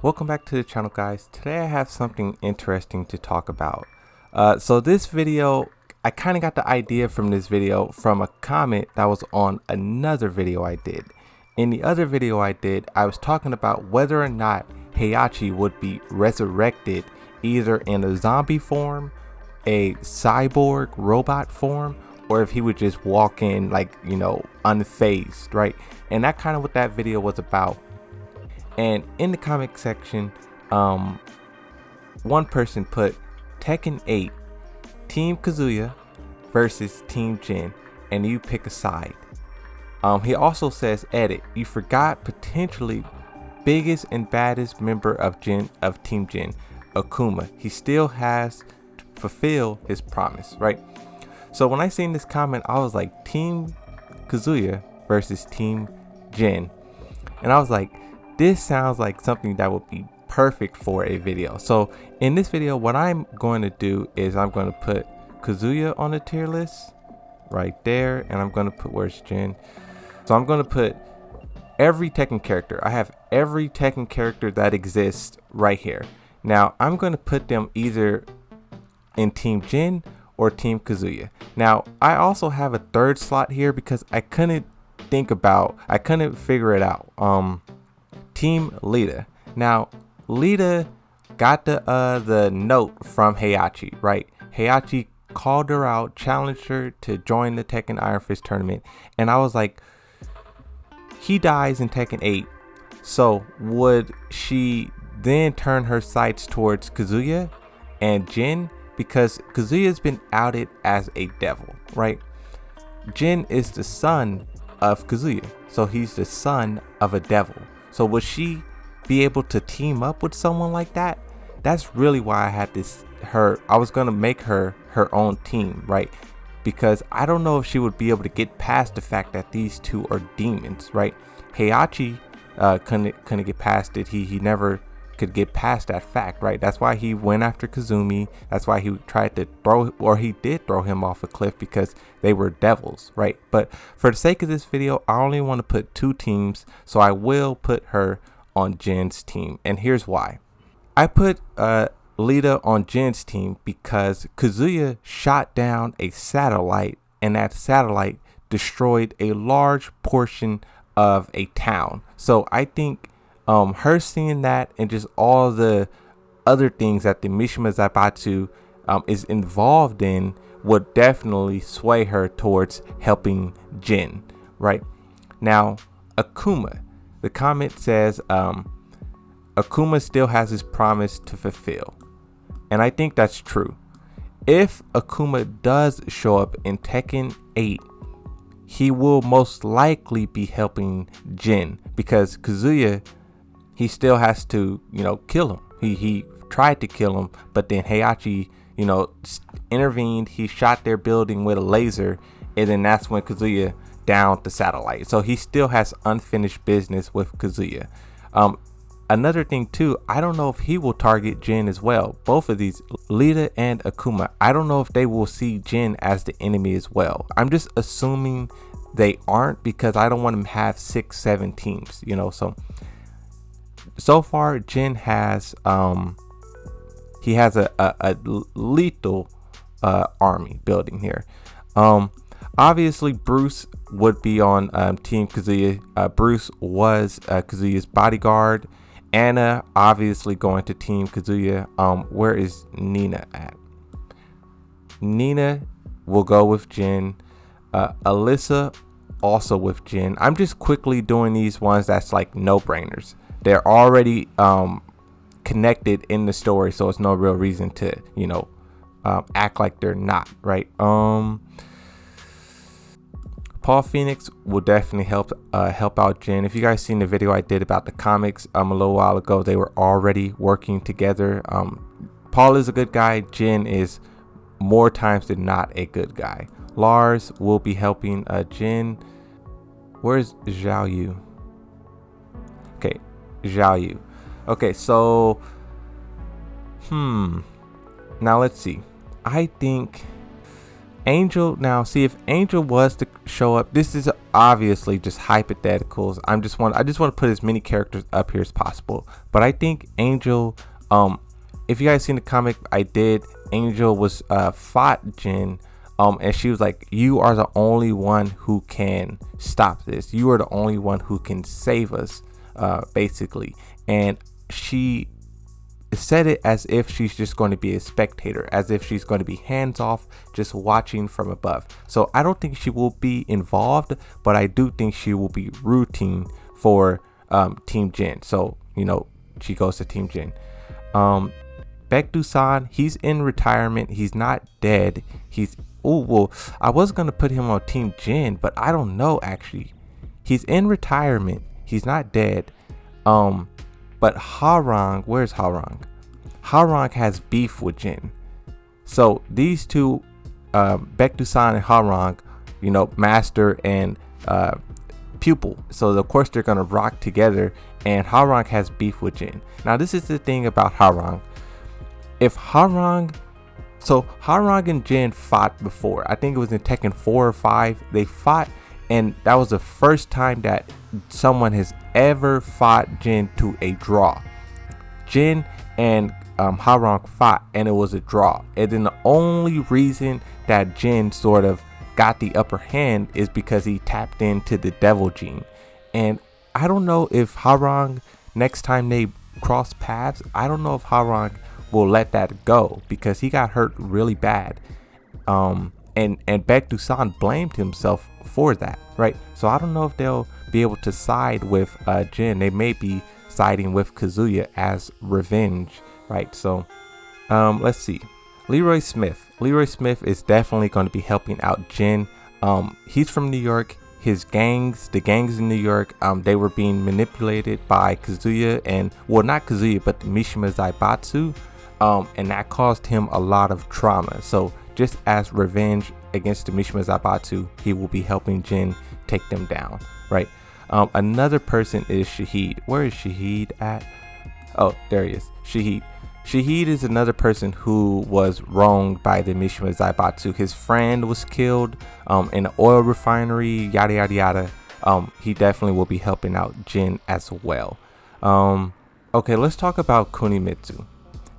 Welcome back to the channel, guys. Today I have something interesting to talk about. So this video, I kind of got the idea from this video from a comment that was on another video I did. In the other video I did, I was talking about whether or not Heihachi would be resurrected either in a zombie form, a cyborg robot form, or if he would just walk in like, unfazed, right? And that kind of what that video was about. And in the comment section, one person put Tekken 8, Team Kazuya versus Team Jin, and you pick a side. He also says, edit, you forgot potentially biggest and baddest member of Team Jin, Akuma. He still has to fulfill his promise, right? So when I seen this comment, I was like, Team Kazuya versus Team Jin. And I was like, this sounds like something that would be perfect for a video. So in this video, what I'm going to do is I'm going to put Kazuya on the tier list right there. And I'm going to put, where's Jin? So I'm going to put every Tekken character. I have every Tekken character that exists right here. Now I'm going to put them either in Team Jin or Team Kazuya. Now I also have a third slot here because I couldn't figure it out. Team Lita. Now Lita got the note from Heihachi, right? Heihachi called her out, challenged her to join the Tekken Iron Fist tournament, and I was like, he dies in Tekken 8, so would she then turn her sights towards Kazuya and Jin? Because Kazuya's been outed as a devil, right? Jin is the son of Kazuya, so he's the son of a devil. So would she be able to team up with someone like that? That's really why I had I was gonna make her own team, right? Because I don't know if she would be able to get past the fact that these two are demons, right? Heihachi couldn't get past it. He never could get past that fact, right? That's why he went after Kazumi. That's why he tried to he did throw him off a cliff, because they were devils, right? But for the sake of this video, I only want to put two teams, so I will put her on Jin's team, and here's why. I put Lita on Jin's team because Kazuya shot down a satellite, and that satellite destroyed a large portion of a town. So I think her seeing that and just all the other things that the Mishima Zaibatsu is involved in would definitely sway her towards helping Jin, right? Now, Akuma, the comment says Akuma still has his promise to fulfill, and I think that's true. If Akuma does show up in Tekken 8, he will most likely be helping Jin, because Kazuya, he still has to, kill him. He tried to kill him, but then Heihachi, intervened. He shot their building with a laser, and then that's when Kazuya downed the satellite. So he still has unfinished business with Kazuya. Another thing too, I don't know if he will target Jin as well. Both of these, Lita and Akuma, I don't know if they will see Jin as the enemy as well. I'm just assuming they aren't, because I don't want to have 6-7 teams, so far Jin has he has a lethal army building here. Obviously Bruce would be on Team Kazuya. Bruce was Kazuya's bodyguard. Anna obviously going to Team Kazuya. Where is Nina at? Nina will go with Jin. Alyssa also with Jin. I'm just quickly doing these ones that's like no-brainers. They're already connected in the story, so it's no real reason to act like they're not, right? Paul Phoenix will definitely help out Jin. If you guys seen the video I did about the comics a little while ago, they were already working together. Paul is a good guy. Jin is more times than not a good guy. Lars will be helping Jin. Where's Zhao Yu? Okay, Zhao Yu. Okay, so now let's see. I think Angel, now see if Angel was to show up. This is obviously just hypotheticals. I just want to put as many characters up here as possible. But I think Angel, if you guys seen the comic I did, Angel was fought Jin, and she was like, "You are the only one who can stop this. You are the only one who can save us," basically. And she said it as if she's just going to be a spectator, as if she's going to be hands off, just watching from above. So I don't think she will be involved, but I do think she will be rooting for Team Jin. So, you know, she goes to Team Jin. Baek-doo-san, he's in retirement. He's not dead. I was going to put him on Team Jin, but I don't know, actually. He's in retirement. He's not dead. But Harang, where's Harang? Harang has beef with Jin. So these two, Baek-doo-san and Harang, you know, master and pupil. So of course they're gonna rock together. And Harang has beef with Jin. Now this is the thing about Harang. Harang and Jin fought before. I think it was in Tekken 4 or 5. They fought, and that was the first time that someone has ever fought Jin to a draw. Jin and Harang fought, and it was a draw. And then the only reason that Jin sort of got the upper hand is because he tapped into the devil gene. And I don't know if Harang, next time they cross paths, I don't know if Harang will let that go, because he got hurt really bad. And Baek-doo-san blamed himself for that, right? So I don't know if they'll be able to side with Jin. They may be siding with Kazuya as revenge, right? So let's see. Leroy Smith is definitely going to be helping out Jin. He's from New York. The gangs in New York, they were being manipulated by Kazuya, and well, not Kazuya, but the Mishima Zaibatsu, and that caused him a lot of trauma. So just as revenge against the Mishima Zaibatsu, he will be helping Jin take them down, right? Another person is Shahid. Where is Shahid at? Oh, there he is. Shahid is another person who was wronged by the Mishima Zaibatsu. His friend was killed in an oil refinery, yada yada yada. He definitely will be helping out Jin as well. Okay, let's talk about Kunimitsu.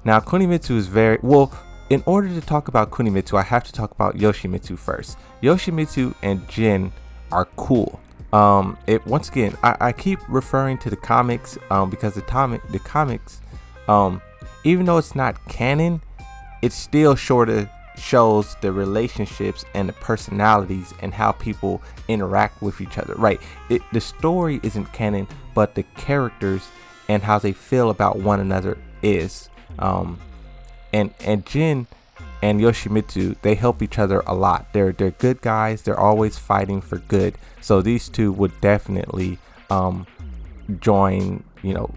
Now, Kunimitsu is very well. In order to talk about Kunimitsu, I have to talk about Yoshimitsu first. Yoshimitsu and Jin are cool. Once again, I keep referring to the comics because the comics, even though it's not canon, it still sort of shows the relationships and the personalities and how people interact with each other, right? The story isn't canon, but the characters and how they feel about one another is. And Jin and Yoshimitsu, they help each other a lot. They're good guys. They're always fighting for good. So these two would definitely join, you know,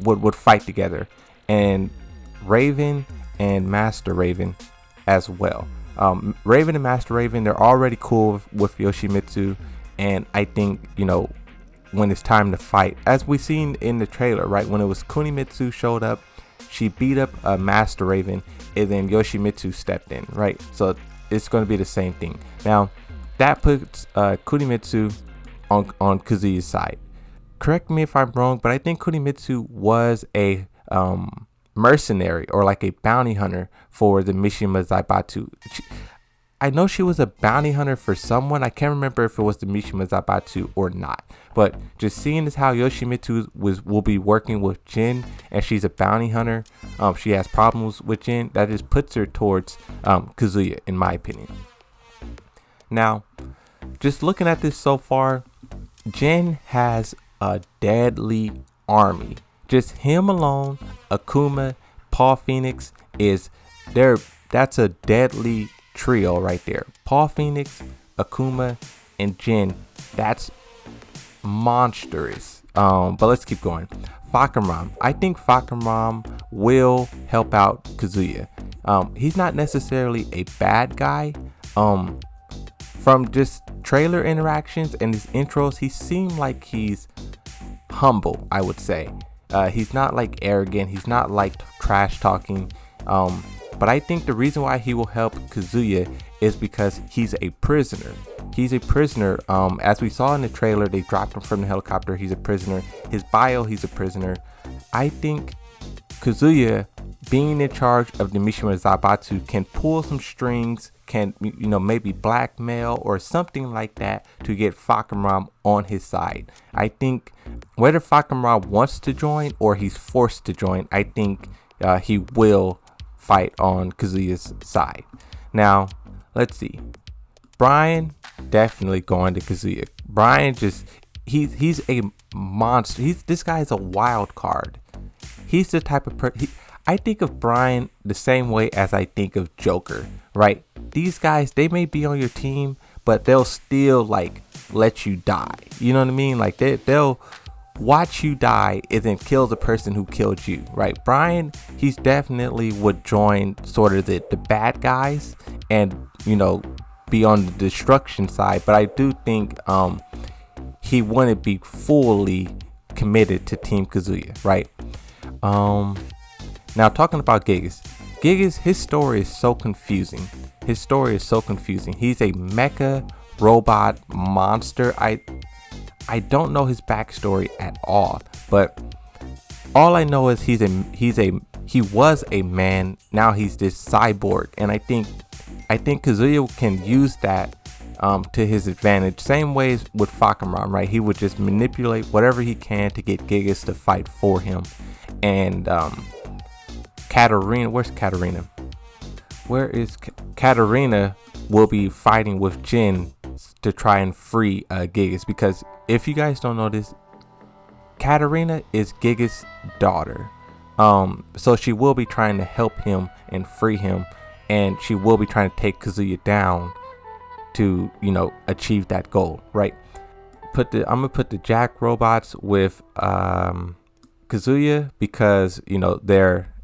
would fight together. And Raven and Master Raven as well. Raven and Master Raven, they're already cool with Yoshimitsu. And I think, you know, when it's time to fight, as we seen in the trailer, right, when it was Kunimitsu showed up, she beat up Master Raven, and then Yoshimitsu stepped in, right? So it's going to be the same thing. Now, that puts Kunimitsu on Kazuya's side. Correct me if I'm wrong, but I think Kunimitsu was a mercenary or like a bounty hunter for the Mishima Zaibatsu. I know she was a bounty hunter for someone. I can't remember if it was the Mishima Zaibatsu or not. But just seeing as how Yoshimitsu will be working with Jin, and she's a bounty hunter, she has problems with Jin, that just puts her towards Kazuya, in my opinion. Now, just looking at this so far, Jin has a deadly army. Just him alone, Akuma, Paul Phoenix is there. That's a deadly trio right there. Paul Phoenix, Akuma, and Jin. That's monstrous. But let's keep going. Fakaram. I think Fakaram will help out Kazuya. He's not necessarily a bad guy. From just trailer interactions and his intros, he seemed like he's humble, I would say. He's not like arrogant. He's not like trash talking. But I think the reason why he will help Kazuya is because he's a prisoner. He's a prisoner. As we saw in the trailer, they dropped him from the helicopter. He's a prisoner. His bio, he's a prisoner. I think Kazuya, being in charge of the Mishima Zaibatsu, can pull some strings, can, you know, maybe blackmail or something like that to get Fahkumram on his side. I think whether Fahkumram wants to join or he's forced to join, I think he will fight on Kazuya's side. Now, let's see. Brian definitely going to Kazuya. Brian just, he's a monster. This guy is a wild card. He's the type of person. I think of Brian the same way as I think of Joker, right? These guys, they may be on your team, but they'll still like let you die. You know what I mean? Like they'll watch you die and then kill the person who killed you, right? Brian, he's definitely would join sort of the bad guys and, you know, be on the destruction side. But I do think he wouldn't be fully committed to Team Kazuya, right? Now talking about Gigas, his story is so confusing. He's a mecha robot monster. I don't know his backstory at all, but all I know is he was a man. Now he's this cyborg, and I think Kazuya can use that to his advantage. Same ways with Fahkumram, right? He would just manipulate whatever he can to get Gigas to fight for him. And Katarina, where's Katarina? Where is Katarina? Will be fighting with Jin to try and free Gigas, because if you guys don't know this, Katarina is Gigas' daughter. So she will be trying to help him and free him, and she will be trying to take Kazuya down to, you know, achieve that goal, right? I'm gonna put the Jack robots with Kazuya because, you know, they're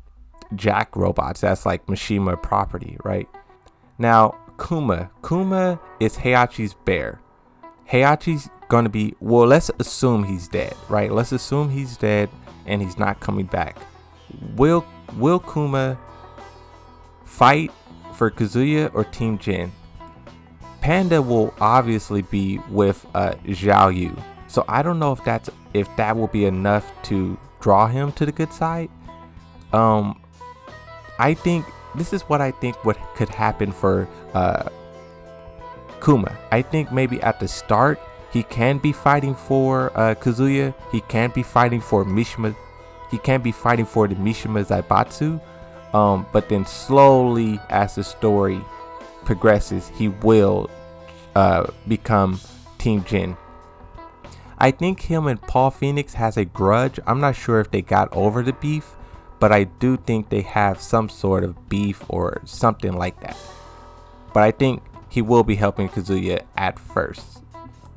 Jack robots. That's like Mishima property, right? Now Kuma is Heihachi's bear. Heihachi's gonna be, well, let's assume he's dead, right? Let's assume he's dead and he's not coming back. Will Kuma fight for Kazuya or Team Jin? Panda will obviously be with Zhao Yu. So I don't know if that will be enough to draw him to the good side. I think this is what I think could happen for Kuma. I think maybe at the start he can be fighting for Kazuya. He can be fighting for Mishima. He can be fighting for the Mishima Zaibatsu. But then slowly, as the story progresses, he will become Team Jin. I think him and Paul Phoenix has a grudge. I'm not sure if they got over the beef, but I do think they have some sort of beef or something like that. But I think he will be helping Kazuya at first.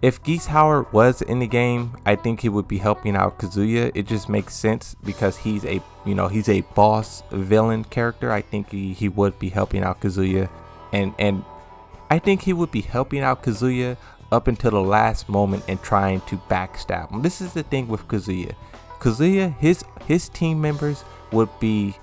If Geishauer was in the game, I think he would be helping out Kazuya. It just makes sense because he's a boss villain character. I think he would be helping out Kazuya, and I think he would be helping out Kazuya up until the last moment and trying to backstab him. This is the thing with Kazuya. His team members would be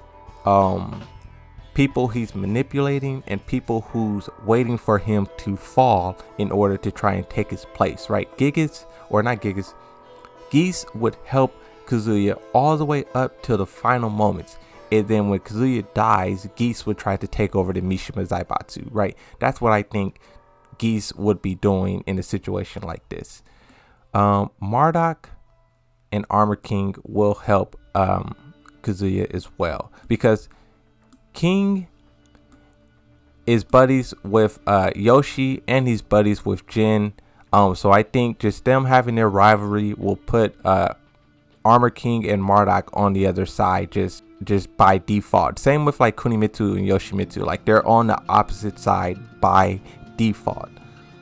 people he's manipulating and people who's waiting for him to fall in order to try and take his place, right? Geese would help Kazuya all the way up till the final moments. And then when Kazuya dies, Geese would try to take over the Mishima Zaibatsu, right? That's what I think Geese would be doing in a situation like this. Marduk and Armor King will help Kazuya as well, because King is buddies with Yoshi and he's buddies with Jin. So I think just them having their rivalry will put Armor King and Marduk on the other side just by default. Same with like Kunimitsu and Yoshimitsu, like they're on the opposite side by default.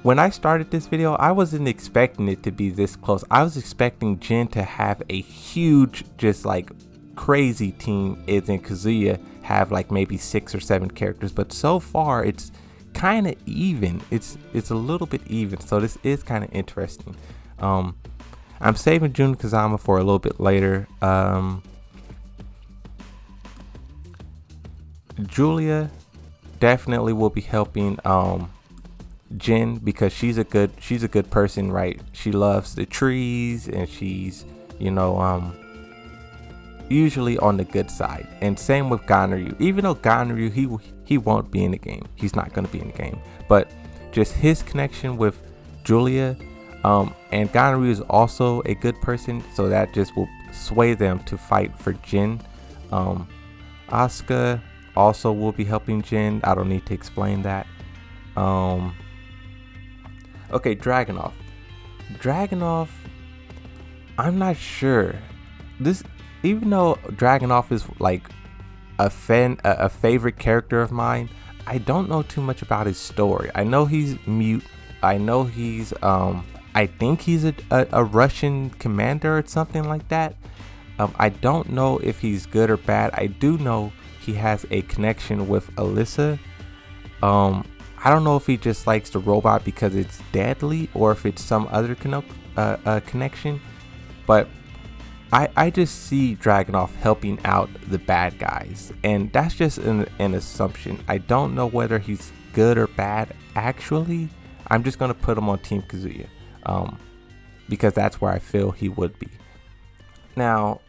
When I started this video, I wasn't expecting it to be this close. I was expecting Jin to have a huge, just like crazy team, and then Kazuya have like maybe 6 or 7 characters, but so far it's kind of even. It's a little bit even, so this is kind of interesting. I'm saving Jun Kazama for a little bit later. Julia definitely will be helping Jin, because she's a good person, right? She loves the trees, and she's, you know, usually on the good side. And same with Ganryu. Even though Ganryu, he won't be in the game. He's not going to be in the game. But just his connection with Julia, and Ganryu is also a good person, so that just will sway them to fight for Jin. Asuka also will be helping Jin. I don't need to explain that. Okay, Dragunov. Dragunov, I'm not sure. This, even though Dragunov is like a favorite character of mine, I don't know too much about his story. I know he's mute. I know he's I think he's a Russian commander or something like that. I don't know if he's good or bad. I do know he has a connection with Alyssa. I don't know if he just likes the robot because it's deadly, or if it's some other connection. But I just see Dragunov helping out the bad guys, and that's just an assumption. I don't know whether he's good or bad actually. I'm just gonna put him on Team Kazuya, because that's where I feel he would be. Now,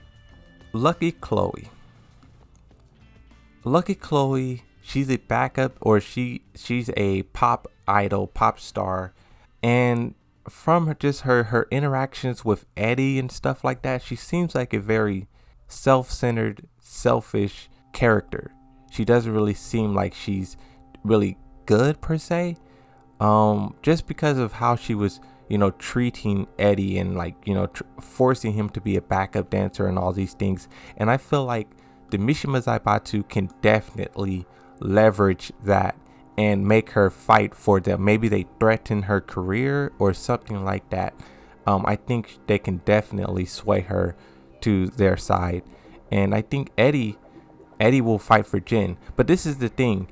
Lucky Chloe. Lucky Chloe, she's a backup, or she's a pop idol, pop star, and from her interactions with Eddie and stuff like that, she seems like a very self-centered, selfish character. She doesn't really seem like she's really good per se, just because of how she was, treating Eddie, and like, forcing him to be a backup dancer and all these things. And I feel like the Mishima Zaibatsu can definitely leverage that and make her fight for them. Maybe they threaten her career or something like that. I think they can definitely sway her to their side. And I think Eddie will fight for Jin. But this is the thing.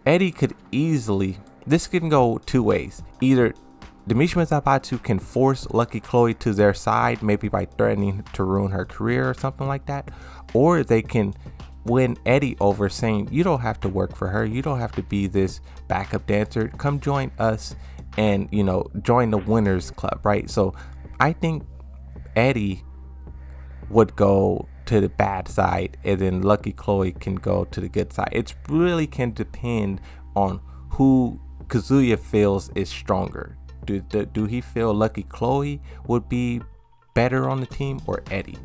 Eddie could easily, this can go two ways. Either the Mishima Zaibatsu can force Lucky Chloe to their side, maybe by threatening to ruin her career or something like that. Or they can win Eddie over, saying, you don't have to work for her. You don't have to be this backup dancer. Come join us and, join the winners club, right? So I think Eddie would go to the bad side, and then Lucky Chloe can go to the good side. It really can depend on who Kazuya feels is stronger. Do he feel Lucky Chloe would be better on the team, or Eddie?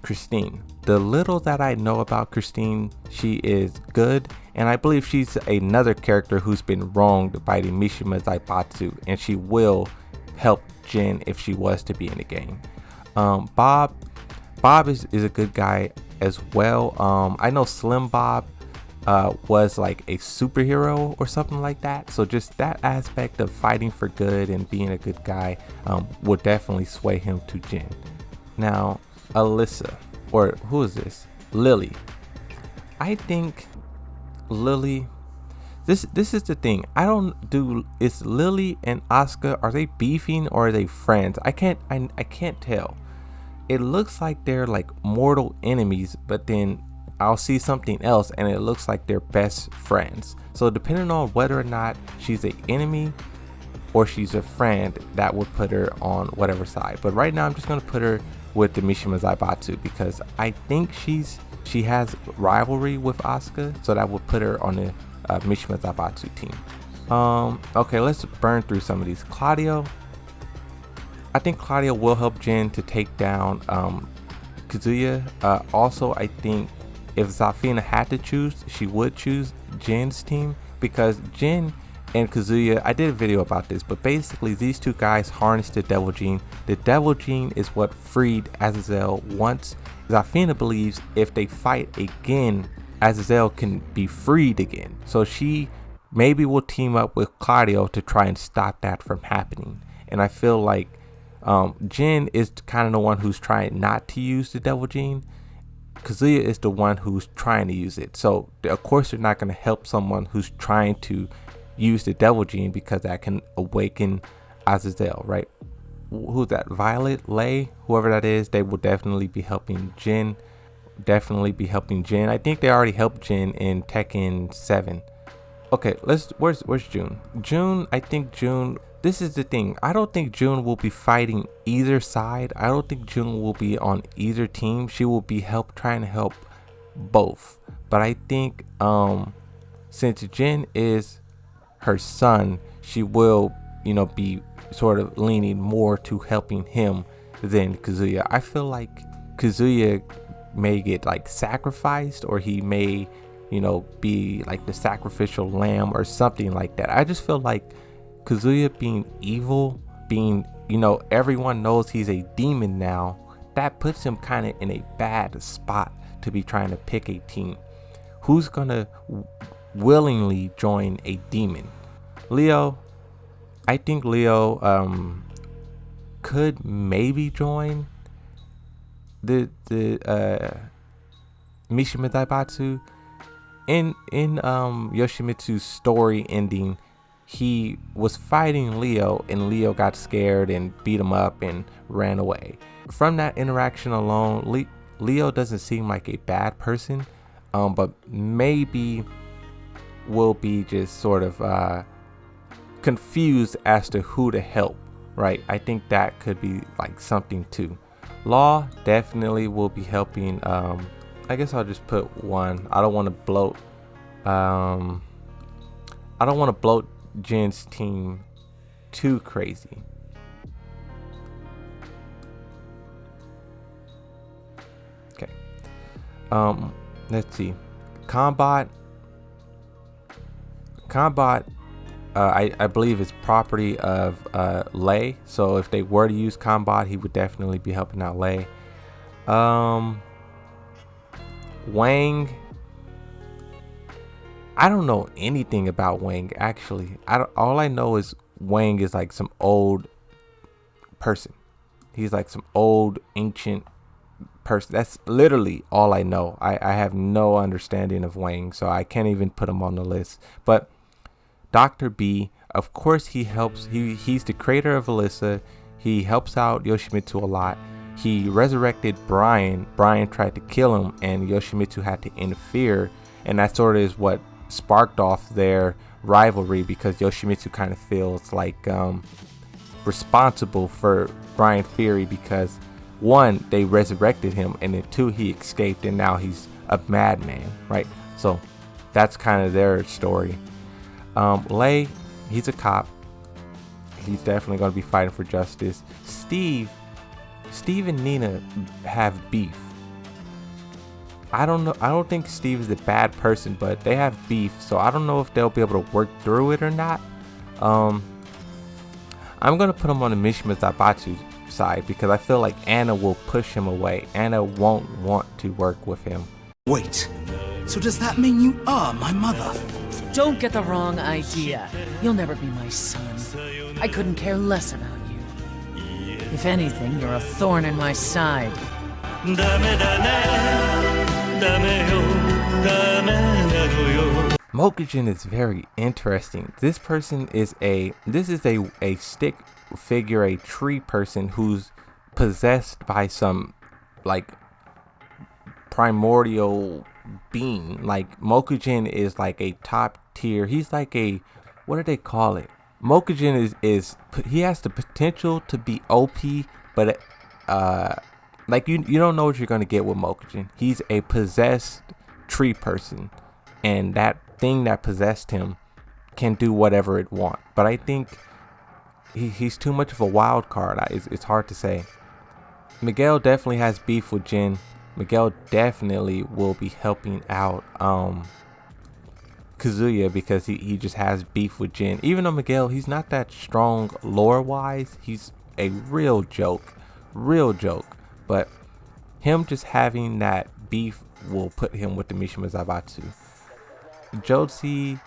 Christine. The little that I know about Christine, she is good, and I believe she's another character who's been wronged by the Mishima Zaibatsu, and she will help Jin if she was to be in the game. Bob is a good guy as well. I know Slim Bob was like a superhero or something like that, so just that aspect of fighting for good and being a good guy would definitely sway him to Jin. Now, Alyssa, or who is this? Lily. I think Lily, this is the thing. Is Lily and Asuka, are they beefing or are they friends? I can't tell. It looks like they're like mortal enemies, but then I'll see something else and it looks like they're best friends. So depending on whether or not she's an enemy or she's a friend, that would put her on whatever side. But right now I'm just gonna put her with the Mishima Zaibatsu, because I think she has rivalry with Asuka, so that would put her on the Mishima Zaibatsu team. Okay, let's burn through some of these. Claudio. I think Claudio will help Jin to take down Kazuya. Also, I think if Zafina had to choose, she would choose Jin's team, because Jin and Kazuya, I did a video about this, but basically these two guys harnessed the Devil Gene. The Devil Gene is what freed Azazel once. Zafina believes if they fight again, Azazel can be freed again. So she maybe will team up with Claudio to try and stop that from happening. And I feel like Jin is kind of the one who's trying not to use the Devil Gene. Kazuya is the one who's trying to use it. So of course they're not going to help someone who's trying to use the Devil Gene, because that can awaken Azazel, right? Who's that? Violet, Lay, whoever that is, they will definitely be helping Jin. definitely be helping Jin. I think they already helped Jin in Tekken 7. Okay, where's June? June, I think June, this is the thing. I don't think June will be fighting either side. I don't think June will be on either team. She will be trying to help both. But I think since Jin is her son, she will, be sort of leaning more to helping him than Kazuya. I feel like Kazuya may get like sacrificed, or he may be like the sacrificial lamb or something like that. I just feel like Kazuya being evil, being everyone knows he's a demon now, that puts him kind of in a bad spot to be trying to pick a team. Who's gonna willingly join a demon? Leo, I think Leo could maybe join the Mishima Daibatsu. In Yoshimitsu's story ending, he was fighting Leo and Leo got scared and beat him up and ran away. From that interaction alone, Leo doesn't seem like a bad person, but maybe will be just sort of confused as to who to help, right? I think that could be like something too. Law definitely will be helping. I guess I'll just put one. I don't want to bloat. I don't want to bloat Jin's team too crazy. Okay. Let's see. Combat. I believe is property of Lei. So if they were to use Combat, he would definitely be helping out Lei. Wang, I don't know anything about Wang actually. All I know is Wang is like some old person. He's like some old ancient person. That's literally all I know. I have no understanding of Wang, so I can't even put him on the list. But Dr. B, of course he helps. He's the creator of Alyssa. He helps out Yoshimitsu a lot. He resurrected Brian. Brian tried to kill him and Yoshimitsu had to interfere, and that sort of is what sparked off their rivalry, because Yoshimitsu kind of feels like responsible for Brian Fury, because one, they resurrected him, and then two, he escaped and now he's a madman, right? So that's kind of their story. Lei, he's a cop. He's definitely going to be fighting for justice. Steve and Nina have beef. I don't know. I don't think Steve is a bad person, but they have beef, so I don't know if they'll be able to work through it or not. I'm gonna put him on the Mishima Zaibatsu side because I feel like Anna will push him away. Anna won't want to work with him. Wait, so does that mean you are my mother? Don't get the wrong idea. You'll never be my son. I couldn't care less about you. If anything, you're a thorn in my side. Mokujin is very interesting. This person is a stick figure, a tree person who's possessed by some like primordial being. Like Mokujin is like a top tier. He's like a, what do they call it? Mokujin is he has the potential to be OP, but like you don't know what you're gonna get with Mokujin. He's a possessed tree person, and that thing that possessed him can do whatever it wants. But I think he's too much of a wild card. It's hard to say. Miguel definitely has beef with Jin. Miguel definitely will be helping out Kazuya because he just has beef with Jin. Even though Miguel, he's not that strong lore wise, he's a real joke. But him just having that beef will put him with the Mishima Zaibatsu. Josie,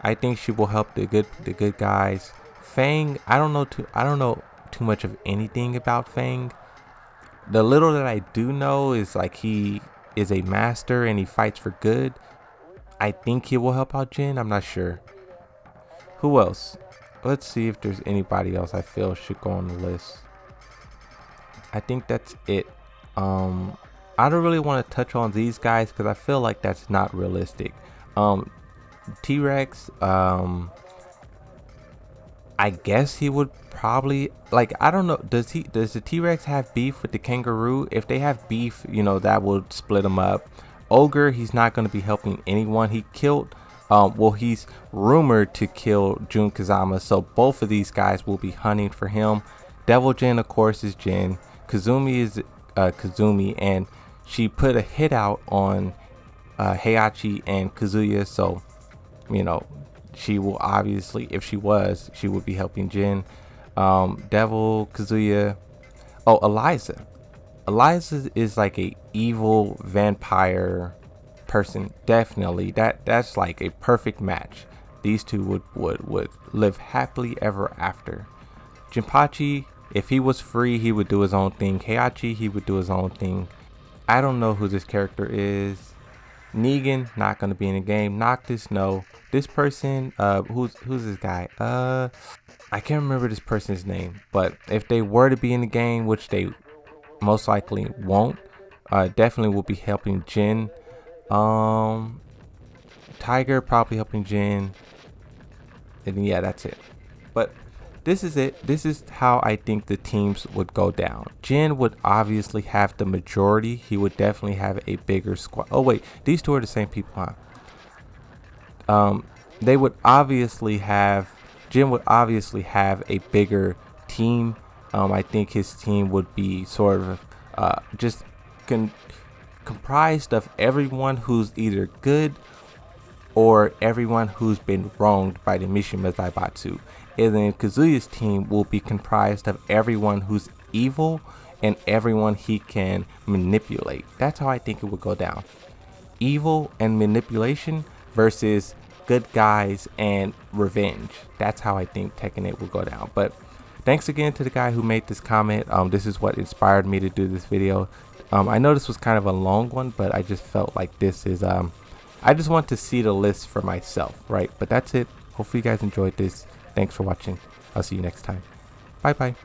I think she will help the good guys. Fang, I don't know too much of anything about Fang. The little that I do know is like he is a master and he fights for good. I think he will help out Jin. I'm not sure. Who else? Let's see if there's anybody else I feel should go on the list. I think that's it. I don't really want to touch on these guys because I feel like that's not realistic. T-Rex, I guess he would probably, like, I don't know, does the T-Rex have beef with the kangaroo? If they have beef, you know, that would split them up. Ogre, he's not going to be helping anyone. He killed, well, he's rumored to kill Jun Kazama, so both of these guys will be hunting for him. Devil Jin, of course, is Jin. Kazumi is Kazumi, and she put a hit out on Heihachi and Kazuya, so, you know, she will obviously, if she would be helping Jin. Devil, Kazuya. Oh, Eliza. Eliza is like a evil vampire person. Definitely, that's like a perfect match. These two would live happily ever after. Jinpachi, if he was free, he would do his own thing. Heihachi, he would do his own thing. I don't know who this character is. Negan, not gonna be in the game. Noctis, no. This person, who's this guy? I can't remember this person's name, but if they were to be in the game, which they most likely won't, definitely will be helping Jin. Tiger probably helping Jin, and yeah, that's it. But this is it. This is how I think the teams would go down. Jin would obviously have the majority. He would definitely have a bigger squad. Oh wait, these two are the same people, huh? They would obviously have, Jin would obviously have a bigger team. I think his team would be sort of just comprised of everyone who's either good or everyone who's been wronged by the Mishima Zaibatsu. And then Kazuya's team will be comprised of everyone who's evil and everyone he can manipulate. That's how I think it would go down. Evil and manipulation versus good guys and revenge. That's how I think Tekken 8 will go down. But thanks again to the guy who made this comment. This is what inspired me to do this video. I know this was kind of a long one, but I just felt like this is I just want to see the list for myself, right? But that's it. Hopefully you guys enjoyed this. Thanks for watching. I'll see you next time. Bye bye.